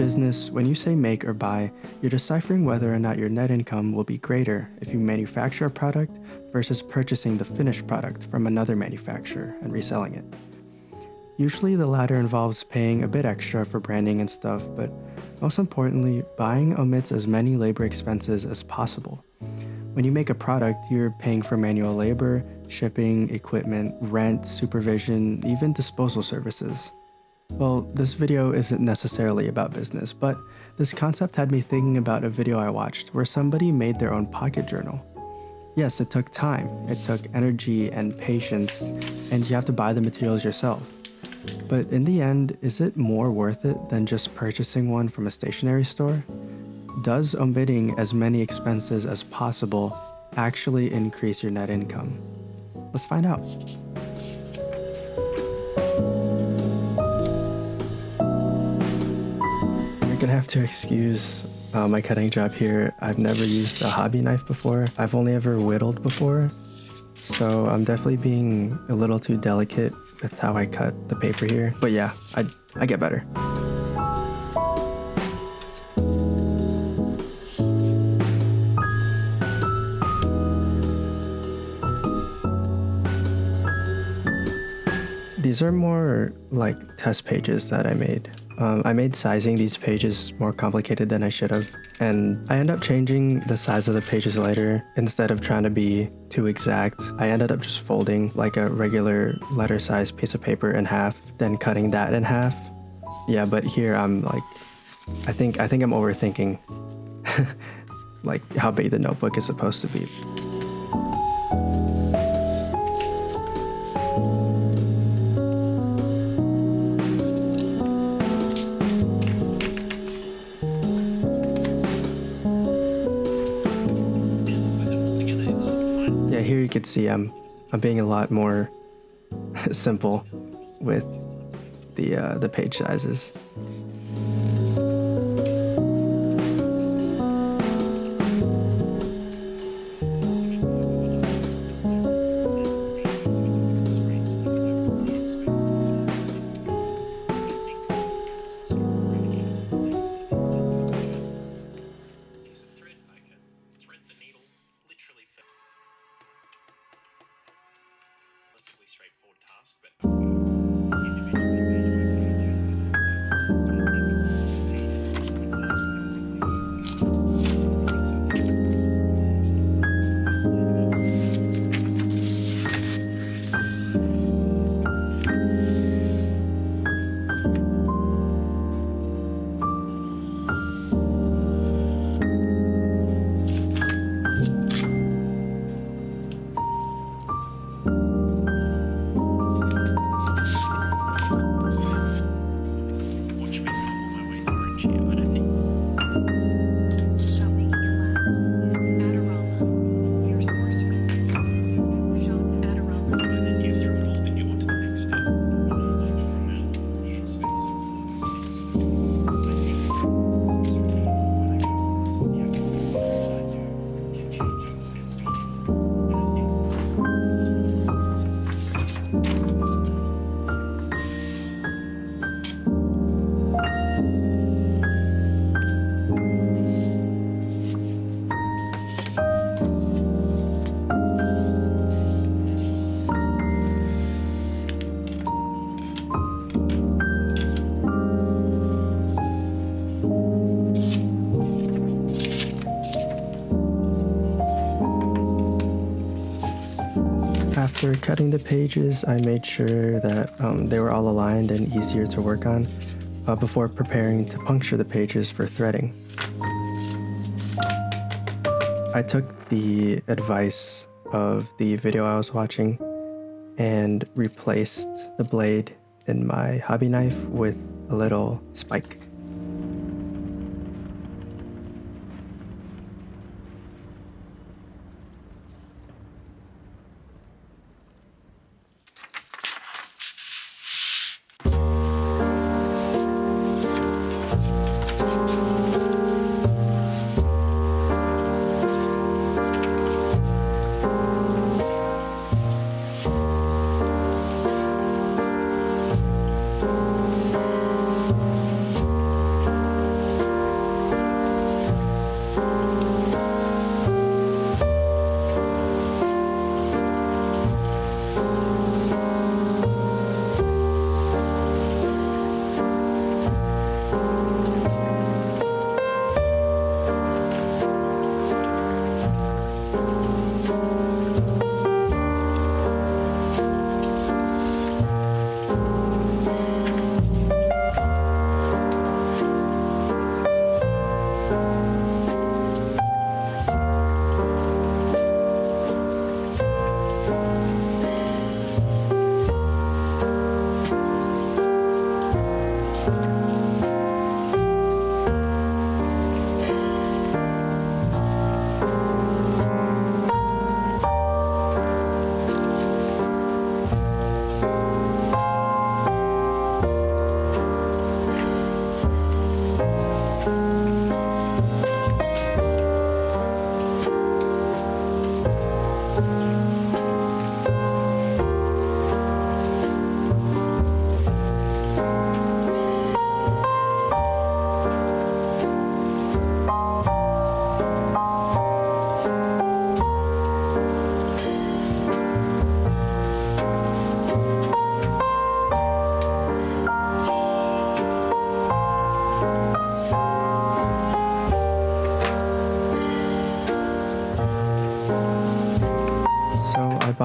business, when you say make or buy, you're deciphering whether or not your net income will be greater if you manufacture a product versus purchasing the finished product from another manufacturer and reselling it. Usually, the latter involves paying a bit extra for branding and stuff, but most importantly, buying omits as many labor expenses as possible. When you make a product, you're paying for manual labor, shipping, equipment, rent, supervision, even disposal services. Well, this video isn't necessarily about business, but this concept had me thinking about a video I watched where somebody made their own pocket journal. Yes, it took time, it took energy and patience, and you have to buy the materials yourself. But in the end, is it more worth it than just purchasing one from a stationery store? Does omitting as many expenses as possible actually increase your net income? Let's find out. You're gonna have to excuse my cutting job here. I've never used a hobby knife before. I've only ever whittled before, so I'm definitely being a little too delicate with how I cut the paper here. But yeah, I get better. These are more like test pages that I made. I made sizing these pages more complicated than I should have, and I end up changing the size of the pages later. Instead of trying to be too exact, I ended up just folding like a regular letter size piece of paper in half, then cutting that in half. Yeah, but here I'm like, I think I'm overthinking like how big the notebook is supposed to be. Yeah, here you can see I'm being a lot more simple with the page sizes. Straightforward task, but watch me fumble my way through a chair. I don't think Stop making it last with Adderall, your source for Shop Adderall. and then you through it all, then you're on to the next step. From a headspace of I think when I go on to the actual I do can change over and I think After cutting the pages, I made sure that they were all aligned and easier to work on before preparing to puncture the pages for threading. I took the advice of the video I was watching and replaced the blade in my hobby knife with a little spike.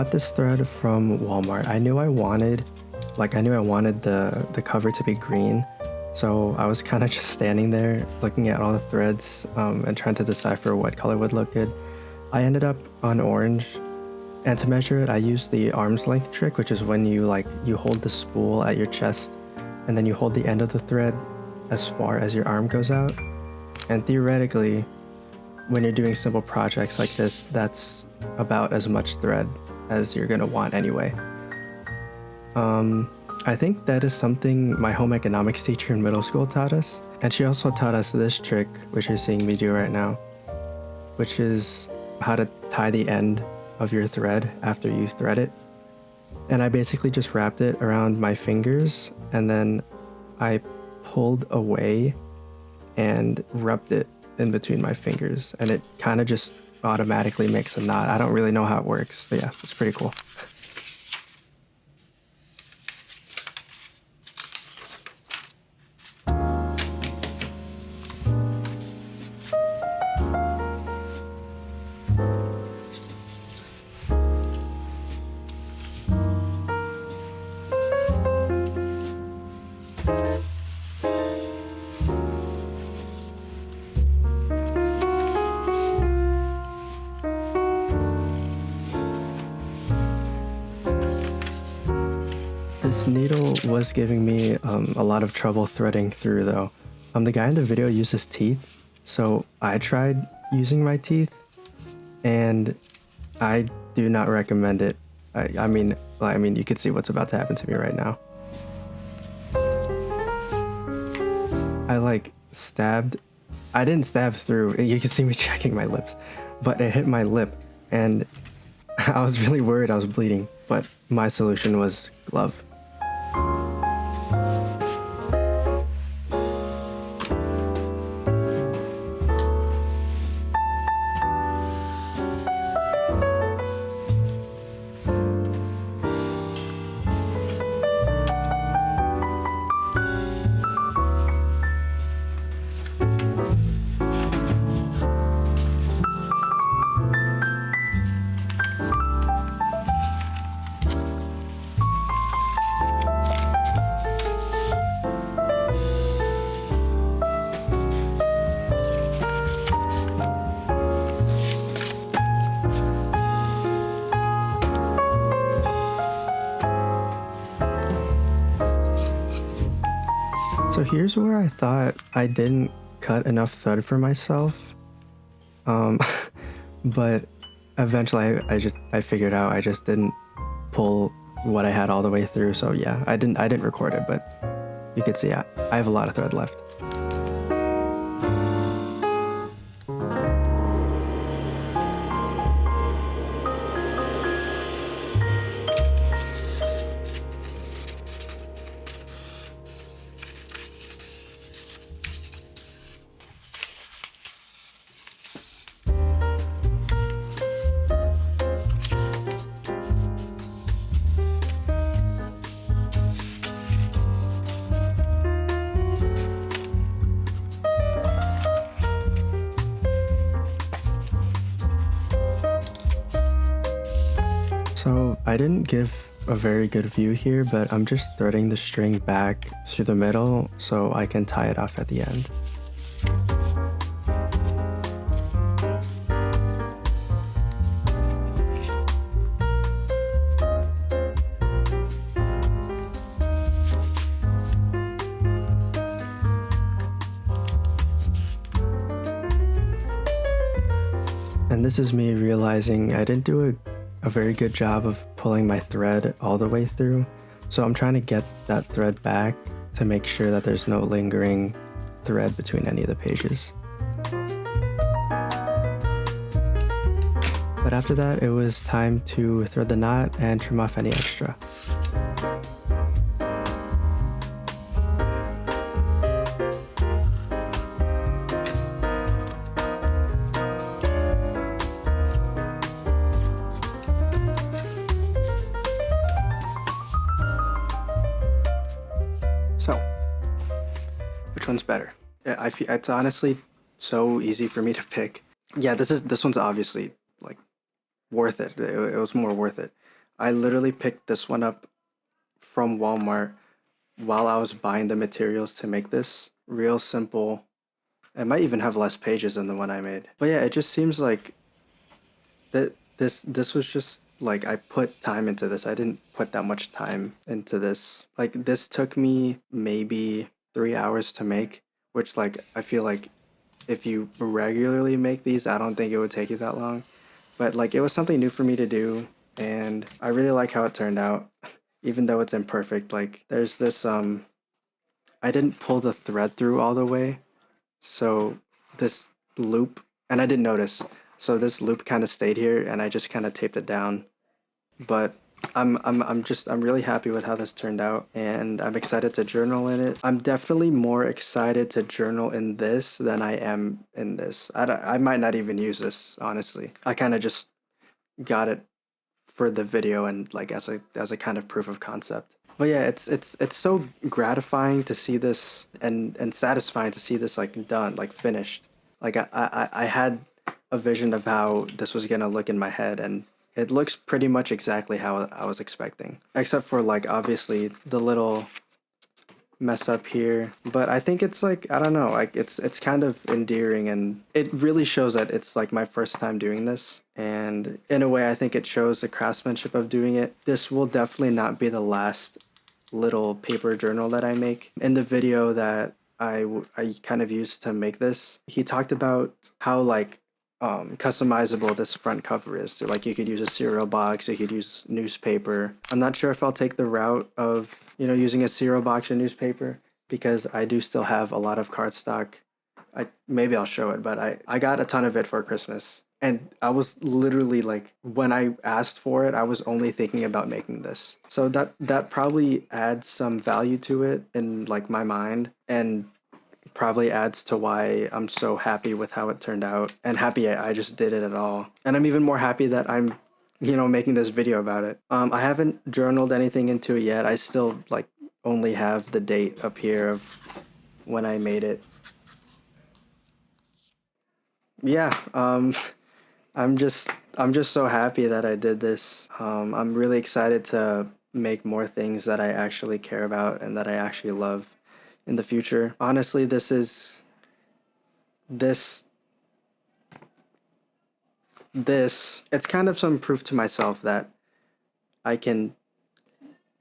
bought this thread from Walmart. I knew I wanted the cover to be green. So I was kind of just standing there looking at all the threads and trying to decipher what color would look good. I ended up on orange, and to measure it, I used the arm's length trick, which is when you hold the spool at your chest and then you hold the end of the thread as far as your arm goes out. And theoretically, when you're doing simple projects like this, that's about as much thread as you're gonna want anyway. I think that is something my home economics teacher in middle school taught us. And she also taught us this trick, which you're seeing me do right now, which is how to tie the end of your thread after you thread it. And I basically just wrapped it around my fingers and then I pulled away and rubbed it in between my fingers, and it kind of just automatically makes a knot. I don't really know how it works, but yeah, it's pretty cool. This needle was giving me a lot of trouble threading through though. The guy in the video uses teeth, so I tried using my teeth, and I do not recommend it. I mean, you could see what's about to happen to me right now. I didn't stab through. You can see me checking my lips, but it hit my lip, and I was really worried I was bleeding, but my solution was glove. So here's where I thought I didn't cut enough thread for myself, but eventually I figured out I just didn't pull what I had all the way through. So yeah, I didn't record it, but you could see I have a lot of thread left. So I didn't give a very good view here, but I'm just threading the string back through the middle so I can tie it off at the end. And this is me realizing I didn't do a very good job of pulling my thread all the way through. So I'm trying to get that thread back to make sure that there's no lingering thread between any of the pages. But after that, it was time to thread the knot and trim off any extra. So, which one's better? I feel it's honestly so easy for me to pick. Yeah, this one's obviously like worth it. It was more worth it. I literally picked this one up from Walmart while I was buying the materials to make this. Real simple. It might even have less pages than the one I made. But yeah, it just seems like that this was just like I put time into this. I didn't put that much time into this. Like this took me maybe 3 hours to make, which like I feel like if you regularly make these, I don't think it would take you that long. But like it was something new for me to do, and I really like how it turned out, even though it's imperfect. Like there's this I didn't pull the thread through all the way, so this loop, and I didn't notice. So this loop kind of stayed here, and I just kind of taped it down. But I'm really happy with how this turned out, and I'm excited to journal in it. I'm definitely more excited to journal in this than I am in this. I might not even use this, honestly. I kind of just got it for the video and like as a kind of proof of concept. But yeah, it's so gratifying to see this and satisfying to see this like done, like finished. Like I had a vision of how this was gonna look in my head, and it looks pretty much exactly how I was expecting. Except for like obviously the little mess up here, but I think it's like I don't know, like it's kind of endearing, and it really shows that it's like my first time doing this, and in a way I think it shows the craftsmanship of doing it. This will definitely not be the last little paper journal that I make. In the video that I kind of used to make this, he talked about how like customizable this front cover is. So like you could use a cereal box, you could use newspaper. I'm not sure if I'll take the route of, using a cereal box or newspaper, because I do still have a lot of cardstock. Maybe I'll show it, but I got a ton of it for Christmas. And I was literally like, when I asked for it, I was only thinking about making this. So that probably adds some value to it in like my mind, and probably adds to why I'm so happy with how it turned out, and happy I just did it at all. And I'm even more happy that I'm, making this video about it. I haven't journaled anything into it yet. I still like only have the date up here of when I made it. Yeah, I'm just I'm just so happy that I did this. I'm really excited to make more things that I actually care about and that I actually love in the future. Honestly, this it's kind of some proof to myself that I can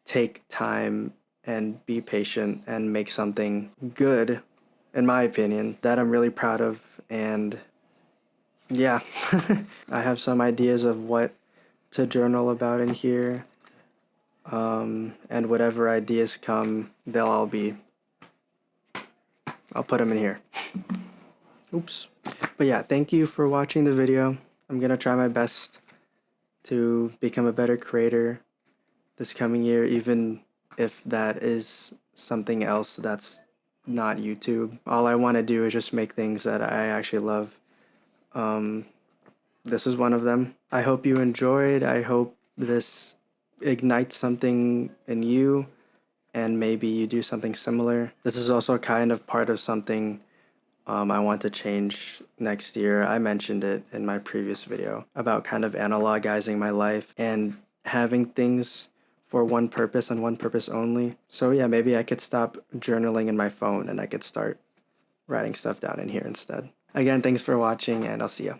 take time and be patient and make something good, in my opinion, that I'm really proud of. And yeah, I have some ideas of what to journal about in here. And whatever ideas come, I'll put them in here. Oops. But yeah, thank you for watching the video. I'm gonna try my best to become a better creator this coming year, even if that is something else that's not YouTube. All I want to do is just make things that I actually love. This is one of them. I hope you enjoyed. I hope this ignites something in you, and maybe you do something similar. This is also kind of part of something I want to change next year. I mentioned it in my previous video about kind of analogizing my life and having things for one purpose and one purpose only. So yeah, maybe I could stop journaling in my phone and I could start writing stuff down in here instead. Again, thanks for watching, and I'll see ya.